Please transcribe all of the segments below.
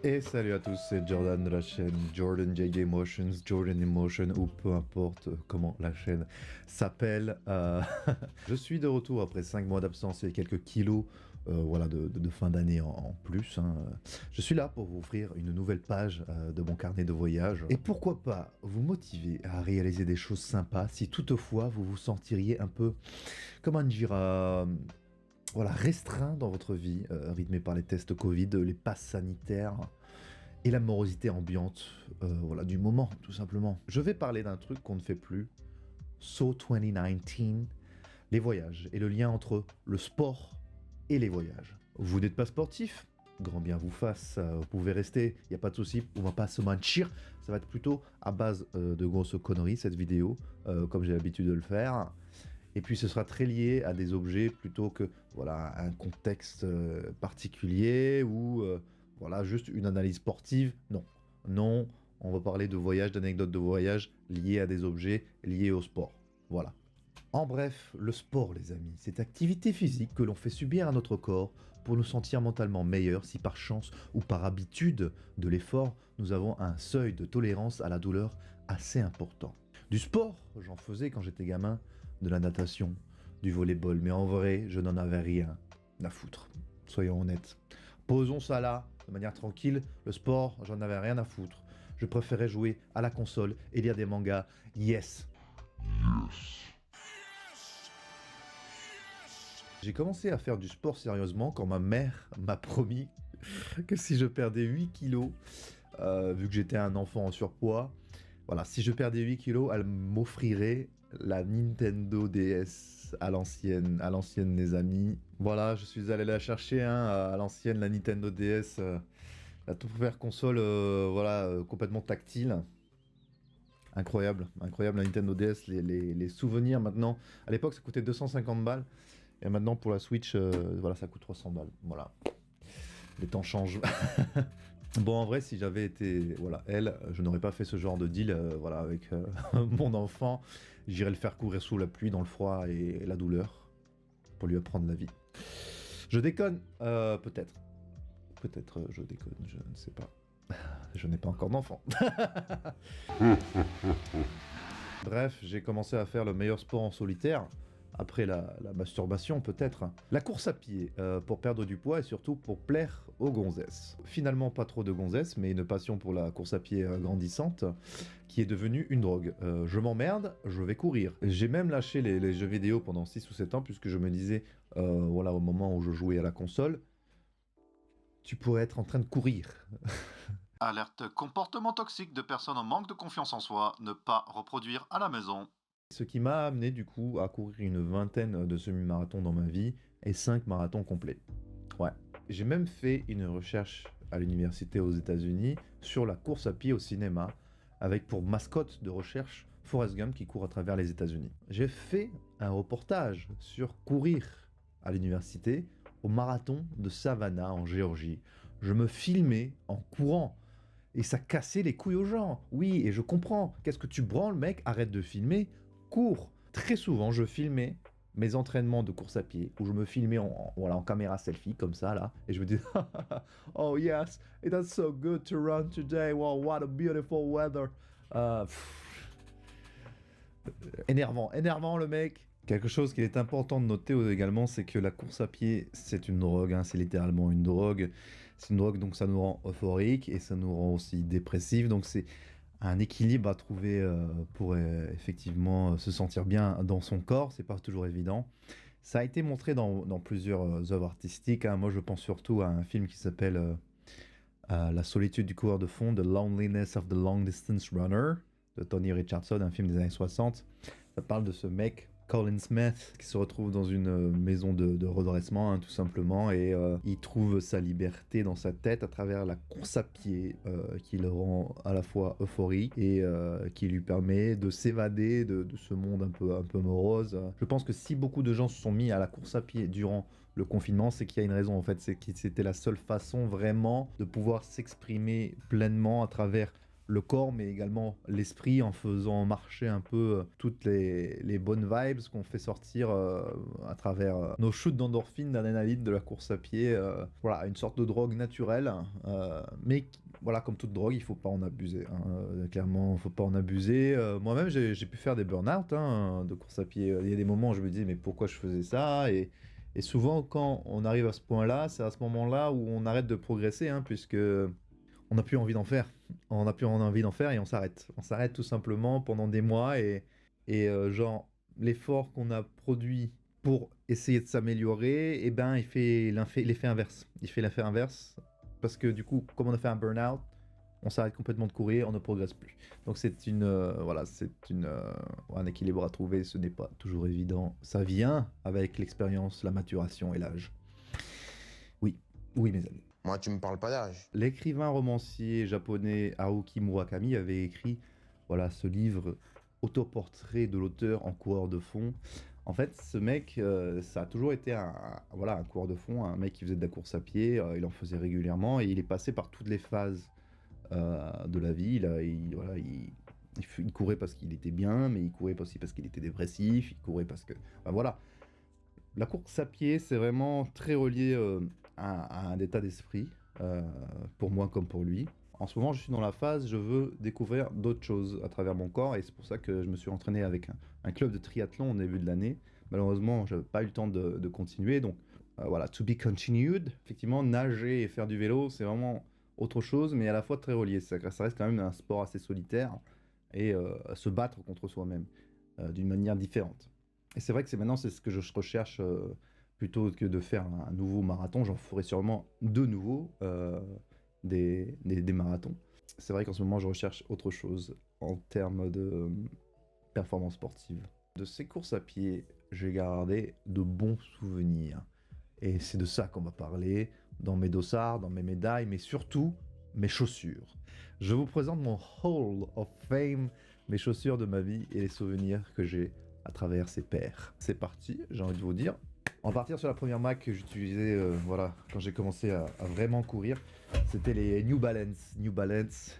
Et salut à tous, c'est Jordan de la chaîne Jordan JJ Motions, Jordan Emotion ou peu importe comment la chaîne s'appelle. Je suis de retour après 5 mois d'absence et quelques kilos voilà, de fin d'année en plus. Je suis là pour vous offrir une nouvelle page de mon carnet de voyage. Et pourquoi pas vous motiver à réaliser des choses sympas si toutefois vous vous sentiriez un peu, comment dire, voilà, restreint dans votre vie, rythmé par les tests Covid, les passes sanitaires et la morosité ambiante voilà, du moment, tout simplement. Je vais parler d'un truc qu'on ne fait plus, So 2019, les voyages et le lien entre le sport et les voyages. Vous n'êtes pas sportif? Grand bien vous fasse, vous pouvez rester, il n'y a pas de souci, on va pas se mentir, ça va être plutôt à base de grosses conneries cette vidéo, comme j'ai l'habitude de le faire. Et puis ce sera très lié à des objets plutôt que voilà, un contexte particulier ou voilà, juste une analyse sportive. Non, non, on va parler de voyage, d'anecdotes de voyage liées à des objets liés au sport. Voilà. En bref, le sport, les amis, cette activité physique que l'on fait subir à notre corps pour nous sentir mentalement meilleurs si par chance ou par habitude de l'effort, nous avons un seuil de tolérance à la douleur assez important. Du sport, j'en faisais quand j'étais gamin, de la natation, du volleyball, mais en vrai, je n'en avais rien à foutre. Soyons honnêtes. Posons ça là, de manière tranquille, le sport, j'en avais rien à foutre. Je préférais jouer à la console et lire des mangas. Yes. J'ai commencé à faire du sport sérieusement quand ma mère m'a promis que si je perdais 8 kilos, vu que j'étais un enfant en surpoids, voilà, si je perdais 8 kilos, elle m'offrirait la Nintendo DS à l'ancienne les amis. Voilà, je suis allé la chercher à l'ancienne, la Nintendo DS, la toute première console voilà, complètement tactile. Incroyable, incroyable la Nintendo DS, les souvenirs maintenant. À l'époque ça coûtait 250 balles, et maintenant pour la Switch, voilà, ça coûte 300 balles. Voilà, les temps changent. Bon, en vrai, si j'avais été, voilà, elle, je n'aurais pas fait ce genre de deal, voilà, avec mon enfant. J'irais le faire courir sous la pluie, dans le froid et la douleur, pour lui apprendre la vie. Je déconne, peut-être. Peut-être je déconne, je ne sais pas. Je n'ai pas encore d'enfant. Bref, j'ai commencé à faire le meilleur sport en solitaire. Après la masturbation peut-être. La course à pied, pour perdre du poids et surtout pour plaire aux gonzesses. Finalement pas trop de gonzesses, mais une passion pour la course à pied grandissante, qui est devenue une drogue. Je m'emmerde, je vais courir. J'ai même lâché les jeux vidéo pendant 6 ou 7 ans, puisque je me disais, voilà, au moment où je jouais à la console, tu pourrais être en train de courir. Alerte comportement toxique de personnes en manque de confiance en soi, ne pas reproduire à la maison. Ce qui m'a amené du coup à courir une vingtaine de semi-marathons dans ma vie et 5 marathons complets. Ouais. J'ai même fait une recherche à l'université aux États-Unis sur la course à pied au cinéma, avec pour mascotte de recherche Forrest Gump qui court à travers les États-Unis. J'ai fait un reportage sur courir à l'université au marathon de Savannah en Géorgie. Je me filmais en courant. Et ça cassait les couilles aux gens. Oui, et je comprends. Qu'est-ce que tu branles, mec? Arrête de filmer. Cours. Très souvent, je filmais mes entraînements de course à pied, où je me filmais voilà, en caméra selfie, comme ça, là, et je me disais, oh yes, it is so good to run today, wow, what a beautiful weather. Énervant, énervant le mec. Quelque chose qui est important de noter également, c'est que la course à pied, c'est une drogue, hein, c'est littéralement une drogue. C'est une drogue, donc ça nous rend euphorique et ça nous rend aussi dépressif, donc c'est un équilibre à trouver pour effectivement se sentir bien dans son corps, c'est pas toujours évident. Ça a été montré dans plusieurs œuvres artistiques, hein. Moi je pense surtout à un film qui s'appelle La solitude du coureur de fond, The Loneliness of the Long Distance Runner, de Tony Richardson, un film des années 60. Ça parle de ce mec, Colin Smith, qui se retrouve dans une maison de redressement, hein, tout simplement, et il trouve sa liberté dans sa tête à travers la course à pied, qui le rend à la fois euphorique et qui lui permet de s'évader de ce monde un peu morose. Je pense que si beaucoup de gens se sont mis à la course à pied durant le confinement, c'est qu'il y a une raison en fait, c'est que c'était la seule façon vraiment de pouvoir s'exprimer pleinement à travers le corps, mais également l'esprit, en faisant marcher un peu toutes les bonnes vibes qu'on fait sortir à travers nos shoots d'endorphine, d'adrénaline, de la course à pied. Voilà, une sorte de drogue naturelle, mais voilà, comme toute drogue, il faut pas en abuser. Hein. Clairement, il faut pas en abuser. Moi-même, j'ai pu faire des burn-out hein, de course à pied. Il y a des moments où je me dis, mais pourquoi je faisais ça et souvent, quand on arrive à ce point-là, c'est à ce moment-là où on arrête de progresser, hein, puisque on n'a plus envie d'en faire. On n'a plus envie d'en faire et on s'arrête. On s'arrête tout simplement pendant des mois et genre, l'effort qu'on a produit pour essayer de s'améliorer, eh ben, il fait l'effet inverse. Il fait l'effet inverse parce que du coup, comme on a fait un burn-out, on s'arrête complètement de courir, on ne progresse plus. Donc voilà, un équilibre à trouver. Ce n'est pas toujours évident. Ça vient avec l'expérience, la maturation et l'âge. Oui, oui, mes amis. Moi, tu me parles pas d'âge. L'écrivain romancier japonais Haruki Murakami avait écrit voilà, ce livre autoportrait de l'auteur en coureur de fond. En fait, ce mec, ça a toujours été un coureur de fond, un mec qui faisait de la course à pied, il en faisait régulièrement et il est passé par toutes les phases de la vie. Il courait parce qu'il était bien, mais il courait aussi parce qu'il était dépressif, il courait parce que... Enfin, voilà. La course à pied, c'est vraiment très relié à un état d'esprit, pour moi comme pour lui. En ce moment, je suis dans la phase, je veux découvrir d'autres choses à travers mon corps, et c'est pour ça que je me suis entraîné avec un club de triathlon au début de l'année. Malheureusement, je n'avais pas eu le temps de continuer, donc voilà, to be continued. Effectivement, nager et faire du vélo, c'est vraiment autre chose, mais à la fois très relié. Ça reste quand même un sport assez solitaire, et se battre contre soi-même, d'une manière différente. Et c'est vrai que c'est ce que je recherche, plutôt que de faire un nouveau marathon. J'en ferai sûrement de nouveaux, des marathons. C'est vrai qu'en ce moment, je recherche autre chose en termes de performance sportive. De ces courses à pied, j'ai gardé de bons souvenirs. Et c'est de ça qu'on va parler dans mes dossards, dans mes médailles, mais surtout mes chaussures. Je vous présente mon Hall of Fame, mes chaussures de ma vie et les souvenirs que j'ai à travers ces paires. C'est parti, j'ai envie de vous dire. On va partir sur la première marque que j'utilisais voilà, quand j'ai commencé à vraiment courir. C'était les New Balance. New Balance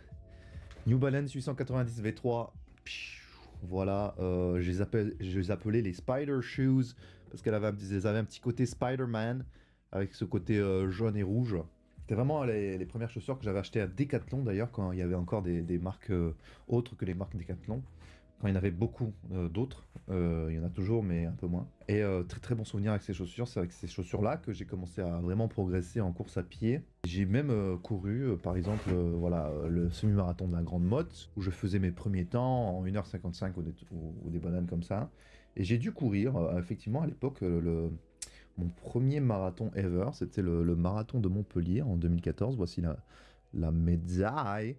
890 V3. Voilà, je les appelais les Spider Shoes parce qu'elles avaient un petit côté Spider-Man avec ce côté jaune et rouge. C'était vraiment les premières chaussures que j'avais achetées à Decathlon d'ailleurs, quand il y avait encore des marques autres que les marques Decathlon. Quand il y en avait beaucoup d'autres, il y en a toujours mais un peu moins. Et très très bon souvenir avec ces chaussures, c'est avec ces chaussures-là que j'ai commencé à vraiment progresser en course à pied. J'ai même couru par exemple le semi-marathon de la Grande Motte, où je faisais mes premiers temps en 1h55 ou des bananes comme ça. Et j'ai dû courir, effectivement à l'époque, mon premier marathon ever, c'était le marathon de Montpellier en 2014. Voici la médaille.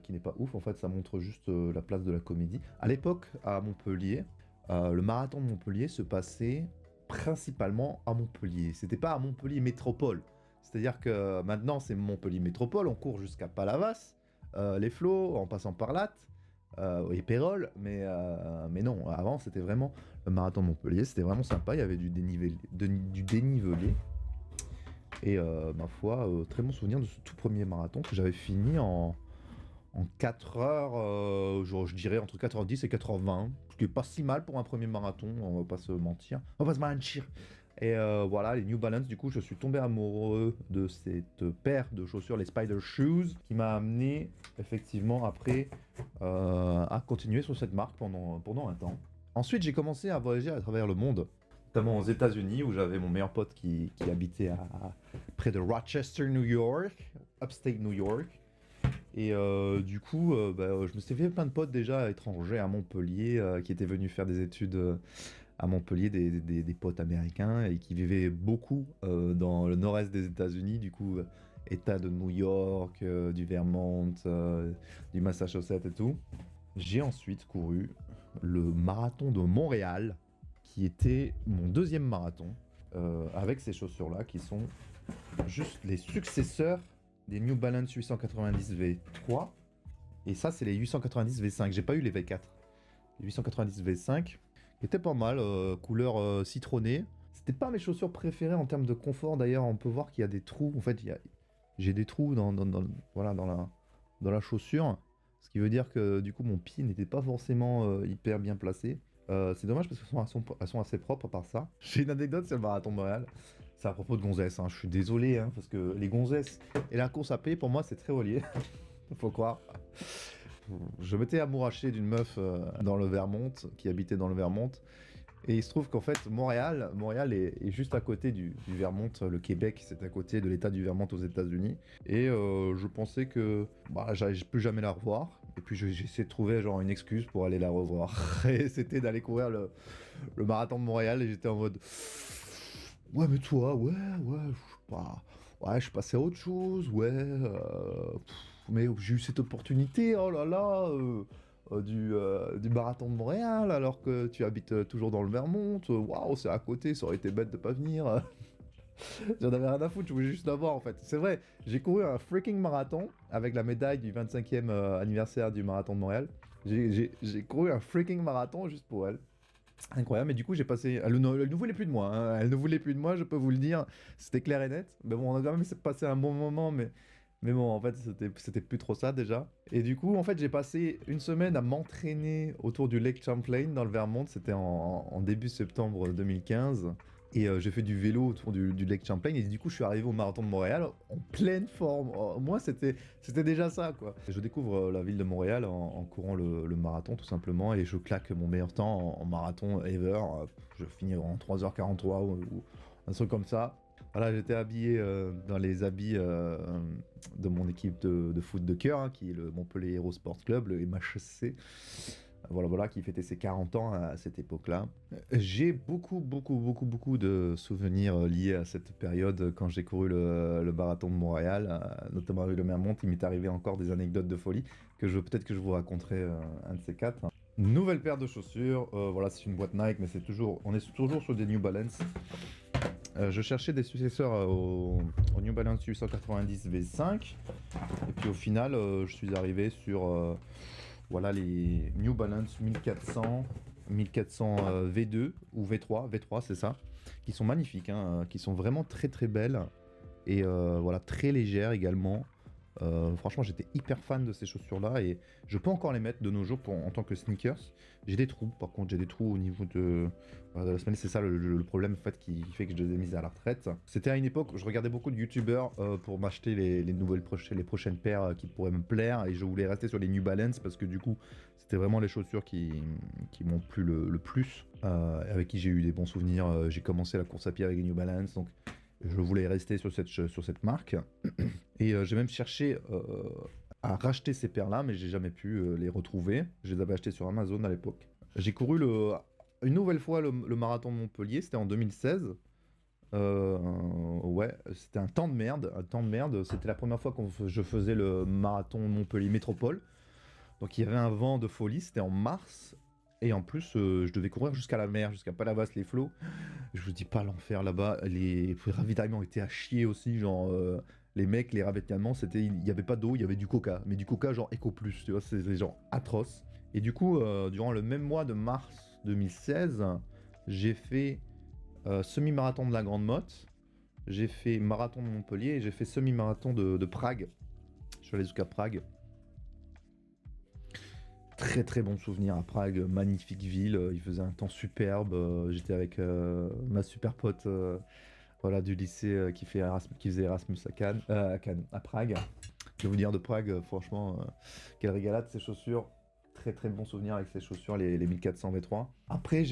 Qui n'est pas ouf, en fait ça montre juste la place de la comédie. À l'époque, à Montpellier, le marathon de Montpellier se passait principalement à Montpellier. C'était pas à Montpellier Métropole. C'est-à-dire que maintenant c'est Montpellier Métropole, on court jusqu'à Palavas, les Flots, en passant par Latte et Pérol, mais non, avant c'était vraiment le marathon de Montpellier, c'était vraiment sympa, il y avait du dénivelé. Et ma foi, très bon souvenir de ce tout premier marathon que j'avais fini en 4 heures, je dirais entre 4h10 et 4h20, ce qui est pas si mal pour un premier marathon, on va pas se mentir. Et voilà, les New Balance, du coup, je suis tombé amoureux de cette paire de chaussures, les Spider Shoes, qui m'a amené effectivement après à continuer sur cette marque pendant un temps. Ensuite, j'ai commencé à voyager à travers le monde, notamment aux États-Unis, où j'avais mon meilleur pote qui habitait près de Rochester, New York, upstate New York. Et du coup, je me suis fait plein de potes déjà étrangers à Montpellier qui étaient venus faire des études à Montpellier, des potes américains et qui vivaient beaucoup dans le nord-est des États-Unis, du coup, État de New York, du Vermont, du Massachusetts et tout. J'ai ensuite couru le marathon de Montréal, qui était mon deuxième marathon, avec ces chaussures-là qui sont juste les successeurs des New Balance 890 V3, et ça c'est les 890 V5. J'ai pas eu les V4. Les 890 V5 qui étaient pas mal, couleur citronnée. C'était pas mes chaussures préférées en termes de confort, d'ailleurs on peut voir qu'il y a des trous. En fait j'ai des trous dans la chaussure, Ce qui veut dire que du coup mon pied n'était pas forcément hyper bien placé. C'est dommage parce qu'elles sont assez propres par ça. J'ai une anecdote sur le marathon de Montréal. C'est à propos de gonzesses, hein. Je suis désolé, hein, parce que les gonzesses et la course à pied, pour moi, c'est très relié. Faut croire. Je m'étais amouraché d'une meuf dans le Vermont, qui habitait dans le Vermont. Et il se trouve qu'en fait, Montréal est juste à côté du Vermont. Le Québec, c'est à côté de l'état du Vermont aux États-Unis. Et je pensais que j'allais plus jamais la revoir. Et puis j'essayais de trouver genre une excuse pour aller la revoir. Et c'était d'aller courir le marathon de Montréal. Et j'étais en mode ouais, mais toi, ouais, je sais pas. Ouais, je suis passé à autre chose, ouais. Mais j'ai eu cette opportunité, oh là là, du marathon de Montréal, alors que tu habites toujours dans le Vermont. Waouh, c'est à côté, ça aurait été bête de pas venir. J'en avais rien à foutre, je voulais juste l'avoir en fait. C'est vrai, j'ai couru un freaking marathon avec la médaille du 25e anniversaire du marathon de Montréal. J'ai couru un freaking marathon juste pour elle. Incroyable, mais du coup j'ai passé... Elle ne voulait plus de moi, hein. Elle ne voulait plus de moi, je peux vous le dire. C'était clair et net. Mais bon, on a quand même passé un bon moment, mais bon, en fait, c'était plus trop ça déjà. Et du coup, en fait, j'ai passé une semaine à m'entraîner autour du Lake Champlain dans le Vermont. C'était en début septembre 2015. Et j'ai fait du vélo autour du Lake Champlain. Et du coup, je suis arrivé au marathon de Montréal en pleine forme. Moi, c'était déjà ça, quoi. Je découvre la ville de Montréal en courant le marathon, tout simplement. Et je claque mon meilleur temps en marathon ever. Je finis en 3h43 ou un truc comme ça. Voilà, j'étais habillé dans les habits de mon équipe de foot de cœur, hein, qui est le Montpellier Hero Sports Club, le MHSC. Voilà, qui fêtait ses 40 ans à cette époque-là. J'ai beaucoup de souvenirs liés à cette période quand j'ai couru le marathon de Montréal, notamment avec le Vermont. Il m'est arrivé encore des anecdotes de folie que peut-être que je vous raconterai un de ces quatre. Nouvelle paire de chaussures, voilà, c'est une boîte Nike, mais on est toujours sur des New Balance. Je cherchais des successeurs au New Balance 890 V5 et puis au final je suis arrivé sur voilà les New Balance 1400 V2 ou V3 c'est ça, qui sont magnifiques, hein, qui sont vraiment très belles et voilà, très légères également. Franchement, j'étais hyper fan de ces chaussures-là et je peux encore les mettre de nos jours en tant que sneakers. J'ai des trous, par contre, j'ai des trous au niveau de la semelle. C'est ça le problème en fait, qui fait que je les ai mis à la retraite. C'était à une époque où je regardais beaucoup de youtubeurs pour m'acheter les prochaines paires qui pourraient me plaire et je voulais rester sur les New Balance parce que du coup, c'était vraiment les chaussures qui m'ont plu le plus, avec qui j'ai eu des bons souvenirs. J'ai commencé la course à pied avec les New Balance, donc je voulais rester sur cette marque. Et j'ai même cherché à racheter ces paires-là, mais j'ai jamais pu les retrouver. Je les avais achetées sur Amazon à l'époque. J'ai couru une nouvelle fois le marathon de Montpellier, c'était en 2016. Ouais, c'était un temps de merde. C'était la première fois que je faisais le marathon Montpellier Métropole. Donc il y avait un vent de folie, c'était en mars. Et en plus, je devais courir jusqu'à la mer, jusqu'à Palavas-les-Flots. Je vous dis pas l'enfer là-bas. Les ravitaillements étaient à chier aussi. Genre, les mecs, les ravitaillements, il n'y avait pas d'eau, il y avait du coca. Mais du coca, genre Eco Plus, tu vois, c'est genre atroce. Et du coup, durant le même mois de mars 2016, j'ai fait semi-marathon de la Grande Motte. J'ai fait marathon de Montpellier et j'ai fait semi-marathon de Prague. Je suis allé jusqu'à Prague. Très bon souvenir à Prague, magnifique ville, il faisait un temps superbe, j'étais avec ma super pote voilà, du lycée qui faisait Erasmus à Cannes, à Prague. Je vais vous dire de Prague, franchement, quelle régalade ces chaussures, très bon souvenir avec ces chaussures, les 1400 V3. Après,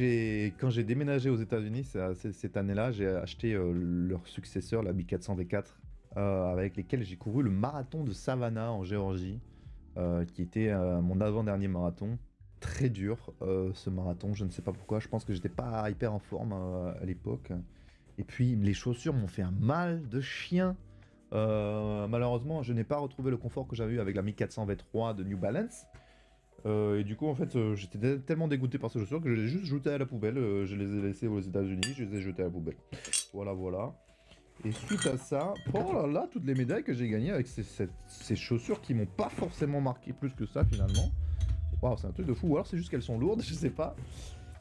quand j'ai déménagé aux États-Unis, cette année-là, j'ai acheté leur successeur, la 1400 V4, avec lesquels j'ai couru le marathon de Savannah en Géorgie. Qui était mon avant-dernier marathon. Très dur ce marathon, je ne sais pas pourquoi, je pense que j'étais pas hyper en forme à l'époque. Et puis les chaussures m'ont fait un mal de chien. Malheureusement, je n'ai pas retrouvé le confort que j'avais eu avec la 1400 V3 de New Balance. Et du coup, en fait, j'étais tellement dégoûté par ces chaussures que je les ai juste jetées à la poubelle. Je les ai laissées aux États-Unis, je les ai jetées à la poubelle. Voilà. Et suite à ça, oh là là, toutes les médailles que j'ai gagnées avec ces chaussures qui m'ont pas forcément marqué plus que ça finalement. Waouh, c'est un truc de fou. Ou alors c'est juste qu'elles sont lourdes, je sais pas.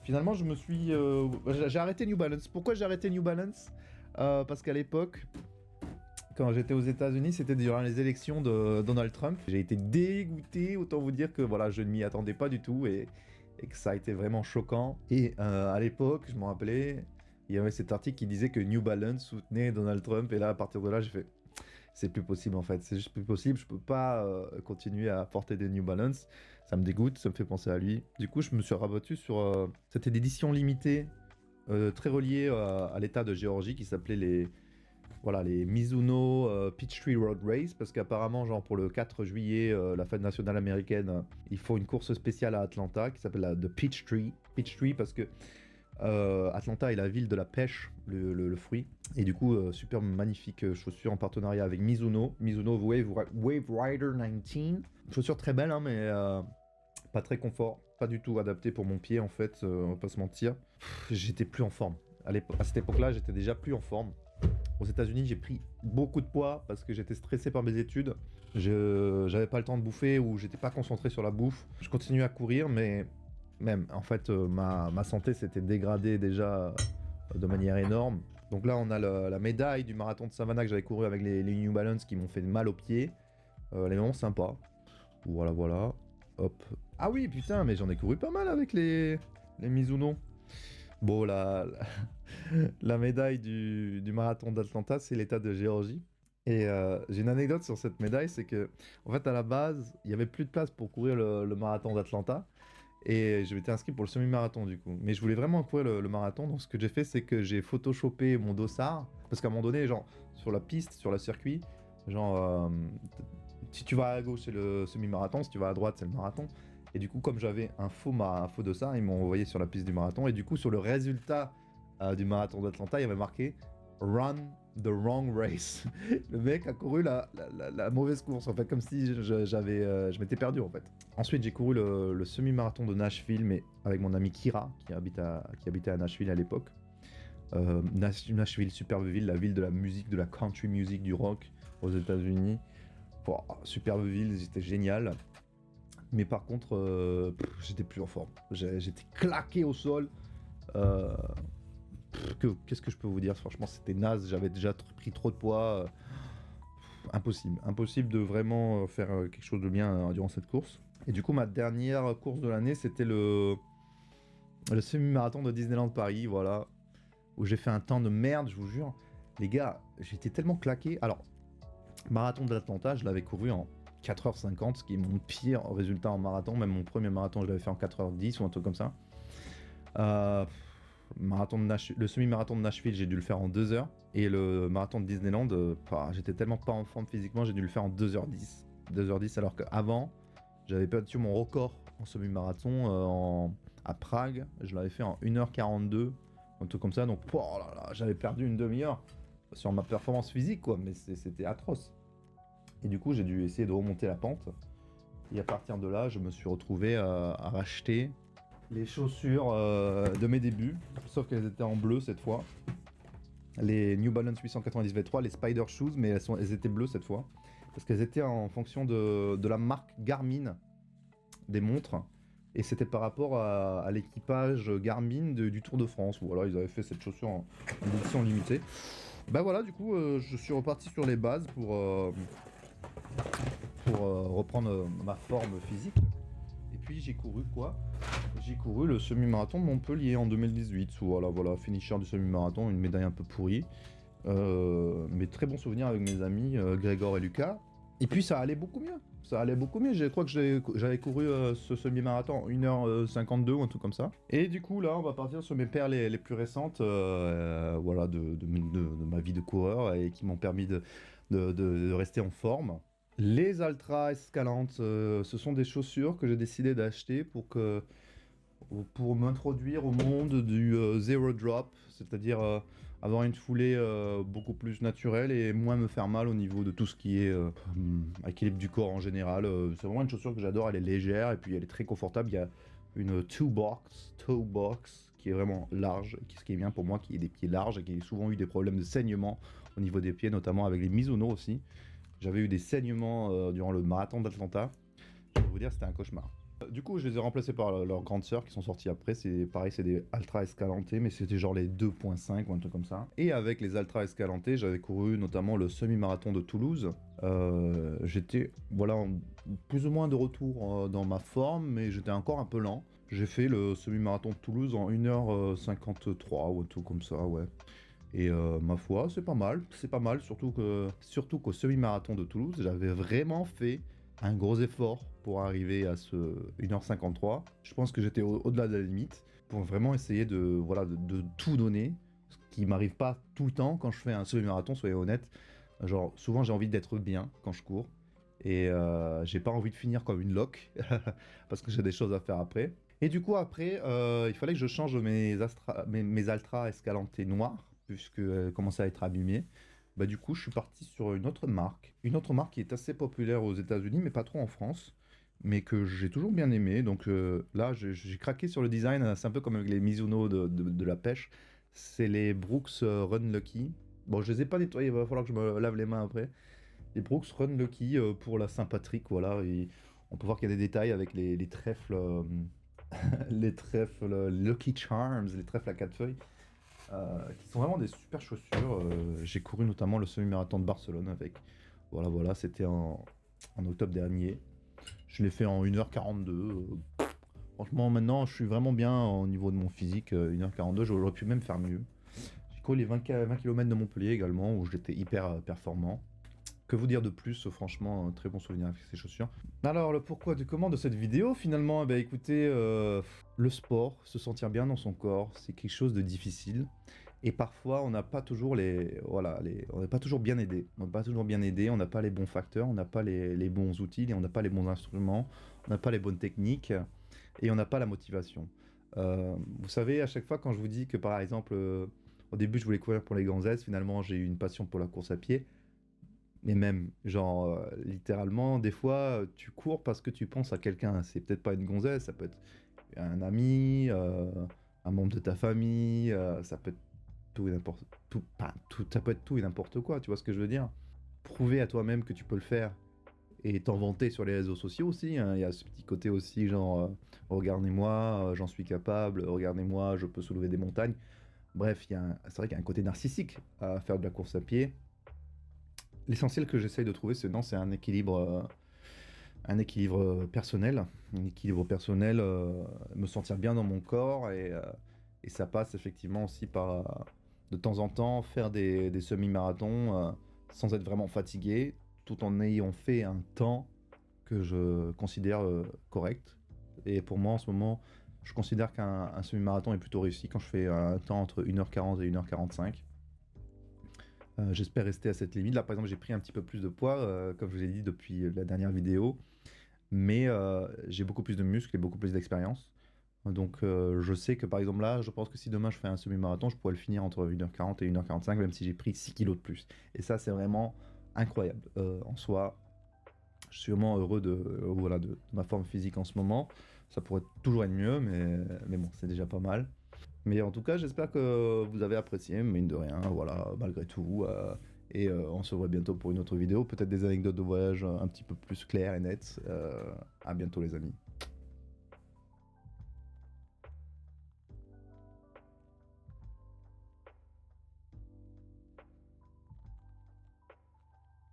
Finalement, j'ai arrêté New Balance. Pourquoi j'ai arrêté New Balance? Parce qu'à l'époque, quand j'étais aux États-Unis, c'était durant les élections de Donald Trump. J'ai été dégoûté, autant vous dire que voilà, je ne m'y attendais pas du tout et que ça a été vraiment choquant. Et à l'époque, je me rappelais, il y avait cet article qui disait que New Balance soutenait Donald Trump. Et là, à partir de là, j'ai fait, c'est plus possible en fait, c'est juste plus possible. Je peux pas continuer à porter des New Balance. Ça me dégoûte, ça me fait penser à lui. Du coup, je me suis rabattu sur cette édition limitée très reliée à l'État de Géorgie qui s'appelait les Mizuno Peachtree Road Race, parce qu'apparemment, genre pour le 4 juillet, la fête nationale américaine, il faut une course spéciale à Atlanta qui s'appelle la The Peachtree. Peachtree parce que Atlanta est la ville de la pêche, le fruit. Et du coup, super magnifique chaussure en partenariat avec Mizuno. Mizuno Wave Rider 19. Chaussure très belle, hein, mais pas très confort. Pas du tout adapté pour mon pied, en fait, on va pas se mentir. J'étais plus en forme. À cette époque-là, j'étais déjà plus en forme. Aux États-Unis, j'ai pris beaucoup de poids parce que j'étais stressé par mes études. J'avais pas le temps de bouffer ou j'étais pas concentré sur la bouffe. Je continuais à courir, mais même en fait, ma santé s'était dégradée déjà de manière énorme. Donc là, on a la médaille du marathon de Savannah que j'avais couru avec les New Balance qui m'ont fait mal aux pieds. Les moments sympas. Voilà. Hop. Ah oui, putain, mais j'en ai couru pas mal avec les Mizuno. Bon, la médaille du marathon d'Atlanta, c'est l'État de Géorgie. Et j'ai une anecdote sur cette médaille, c'est que, en fait, à la base, il n'y avait plus de place pour courir le marathon d'Atlanta. Et je m'étais inscrit pour le semi-marathon, du coup. Mais je voulais vraiment courir le marathon, donc ce que j'ai fait, c'est que j'ai photoshopé mon dossard. Parce qu'à un moment donné, genre, sur la piste, sur le circuit, genre, si tu vas à gauche, c'est le semi-marathon, si tu vas à droite, c'est le marathon. Et du coup, comme j'avais un faux dossard, ils m'ont envoyé sur la piste du marathon. Et du coup, sur le résultat du marathon d'Atlanta, il y avait marqué Run the wrong race. Le mec a couru la mauvaise course, en fait, comme si je m'étais perdu, en fait. Ensuite, j'ai couru le semi-marathon de Nashville, mais avec mon ami Kira, qui habitait à Nashville à l'époque. Nashville, superbe ville, la ville de la musique, de la country music, du rock aux États-Unis. Oh, superbe ville, c'était génial. Mais par contre, j'étais plus en forme. J'étais claqué au sol. Qu'est-ce que je peux vous dire? Franchement, c'était naze. J'avais déjà pris trop de poids. Impossible de vraiment faire quelque chose de bien durant cette course. Et du coup, ma dernière course de l'année, c'était le semi-marathon de Disneyland Paris, voilà. Où j'ai fait un temps de merde, je vous jure. Les gars, j'étais tellement claqué. Alors, marathon de l'Atlanta, je l'avais couru en 4h50, ce qui est mon pire résultat en marathon. Même mon premier marathon, je l'avais fait en 4h10 ou un truc comme ça. Le semi-marathon de Nashville, j'ai dû le faire en 2h. Et le marathon de Disneyland, j'étais tellement pas en forme physiquement, j'ai dû le faire en 2h10. 2h10, alors qu'avant, j'avais battu mon record en semi-marathon à Prague. Je l'avais fait en 1h42, un truc comme ça. Donc, j'avais perdu une demi-heure sur ma performance physique, quoi. Mais c'était atroce. Et du coup, j'ai dû essayer de remonter la pente. Et à partir de là, je me suis retrouvé à racheter les chaussures de mes débuts, sauf qu'elles étaient en bleu cette fois. Les New Balance 890 V3, les Spider Shoes, mais elles étaient bleues cette fois. Parce qu'elles étaient en fonction de la marque Garmin des montres. Et c'était par rapport à l'équipage Garmin du Tour de France. Voilà, ils avaient fait cette chaussure en édition limitée. Bah voilà, du coup, je suis reparti sur les bases pour reprendre ma forme physique. Et puis j'ai couru quoi? J'ai couru le semi-marathon de Montpellier en 2018. Voilà, finisher du semi-marathon, une médaille un peu pourrie. Mais très bons souvenirs avec mes amis Grégor et Lucas. Et puis ça allait beaucoup mieux. Je crois que j'avais couru ce semi-marathon en 1h52 ou un truc comme ça. Et du coup là, on va partir sur mes perles les plus récentes voilà, de ma vie de coureur et qui m'ont permis de rester en forme. Les Altra Escalante, ce sont des chaussures que j'ai décidé d'acheter pour m'introduire au monde du zero drop, c'est-à-dire avoir une foulée beaucoup plus naturelle et moins me faire mal au niveau de tout ce qui est équilibre du corps en général. C'est vraiment une chaussure que j'adore, elle est légère et puis elle est très confortable. Il y a une toe box qui est vraiment large, ce qui est bien pour moi qui ai des pieds larges et qui ai souvent eu des problèmes de saignement au niveau des pieds, notamment avec les Mizuno aussi. J'avais eu des saignements durant le marathon d'Atlanta. Je vais vous dire, c'était un cauchemar. Du coup, je les ai remplacés par leurs grandes sœurs qui sont sorties après. C'est pareil, c'est des Altra Escalante, mais c'était genre les 2.5 ou un truc comme ça. Et avec les Altra Escalante, j'avais couru notamment le semi-marathon de Toulouse. J'étais voilà, plus ou moins de retour dans ma forme, mais j'étais encore un peu lent. J'ai fait le semi-marathon de Toulouse en 1h53 ou un truc comme ça, ouais. Et ma foi, c'est pas mal, surtout qu'au semi-marathon de Toulouse, j'avais vraiment fait un gros effort pour arriver à ce 1h53. Je pense que j'étais au-delà de la limite pour vraiment essayer voilà, de tout donner, ce qui m'arrive pas tout le temps quand je fais un semi-marathon, soyez honnête. Genre, souvent j'ai envie d'être bien quand je cours et j'ai pas envie de finir comme une loque parce que j'ai des choses à faire après. Et du coup, après, il fallait que je change mes Altra Escalante noirs puisqu'elles commençaient à être abîmées. Bah, du coup, je suis parti sur une autre marque qui est assez populaire aux États-Unis, mais pas trop en France, mais que j'ai toujours bien aimé. Donc là, j'ai craqué sur le design. C'est un peu comme avec les Mizuno de la pêche. C'est les Brooks Run Lucky. Bon, je les ai pas nettoyés, il va falloir que je me lave les mains après. Les Brooks Run Lucky pour la Saint-Patrick, voilà. Et on peut voir qu'il y a des détails avec les trèfles, les trèfles Lucky Charms, les trèfles à quatre feuilles. Qui sont vraiment des super chaussures. J'ai couru notamment le semi-marathon de Barcelone avec. Voilà, c'était en octobre dernier. Je l'ai fait en 1h42. Franchement, maintenant, je suis vraiment bien au niveau de mon physique. 1h42, j'aurais pu même faire mieux. J'ai couru les 20 km de Montpellier également, où j'étais hyper performant. Que vous dire de plus, franchement, un très bon souvenir avec ces chaussures. Alors, le pourquoi du comment de cette vidéo, finalement, eh ben, écoutez, le sport, se sentir bien dans son corps, c'est quelque chose de difficile. Et parfois, on n'a pas toujours on n'est pas toujours bien aidé. On n'est pas toujours bien aidé, on n'a pas les bons facteurs, on n'a pas les bons outils, et on n'a pas les bons instruments, on n'a pas les bonnes techniques, et on n'a pas la motivation. Vous savez, à chaque fois, quand je vous dis que, par exemple, au début, je voulais courir pour les gonzesses, finalement, j'ai eu une passion pour la course à pied. Mais même, genre, littéralement, des fois, tu cours parce que tu penses à quelqu'un. C'est peut-être pas une gonzesse, ça peut être un ami, un membre de ta famille, ça peut être tout et n'importe tout, pas tout, ça peut être tout et n'importe quoi, tu vois ce que je veux dire? Prouver à toi-même que tu peux le faire et t'en vanter sur les réseaux sociaux aussi, hein. Il y a ce petit côté aussi, genre, regardez-moi, j'en suis capable, regardez-moi, je peux soulever des montagnes. Bref, c'est vrai qu'il y a un côté narcissique à faire de la course à pied. L'essentiel que j'essaye de trouver, c'est un équilibre personnel. Un équilibre personnel, me sentir bien dans mon corps et ça passe effectivement aussi par de temps en temps faire des semi-marathons sans être vraiment fatigué, tout en ayant fait un temps que je considère correct. Et pour moi en ce moment, je considère qu'un semi-marathon est plutôt réussi quand je fais un temps entre 1h40 et 1h45. J'espère rester à cette limite. Là, par exemple, j'ai pris un petit peu plus de poids, comme je vous ai dit depuis la dernière vidéo, mais j'ai beaucoup plus de muscles et beaucoup plus d'expérience. Donc, je sais que par exemple là, je pense que si demain je fais un semi-marathon, je pourrais le finir entre 1h40 et 1h45, même si j'ai pris 6 kilos de plus. Et ça, c'est vraiment incroyable. En soi, je suis vraiment heureux voilà, de ma forme physique en ce moment. Ça pourrait toujours être mieux, mais bon, c'est déjà pas mal. Mais en tout cas, j'espère que vous avez apprécié, mine de rien, voilà, malgré tout. Et on se voit bientôt pour une autre vidéo, peut-être des anecdotes de voyage un petit peu plus claires et nettes. À bientôt les amis.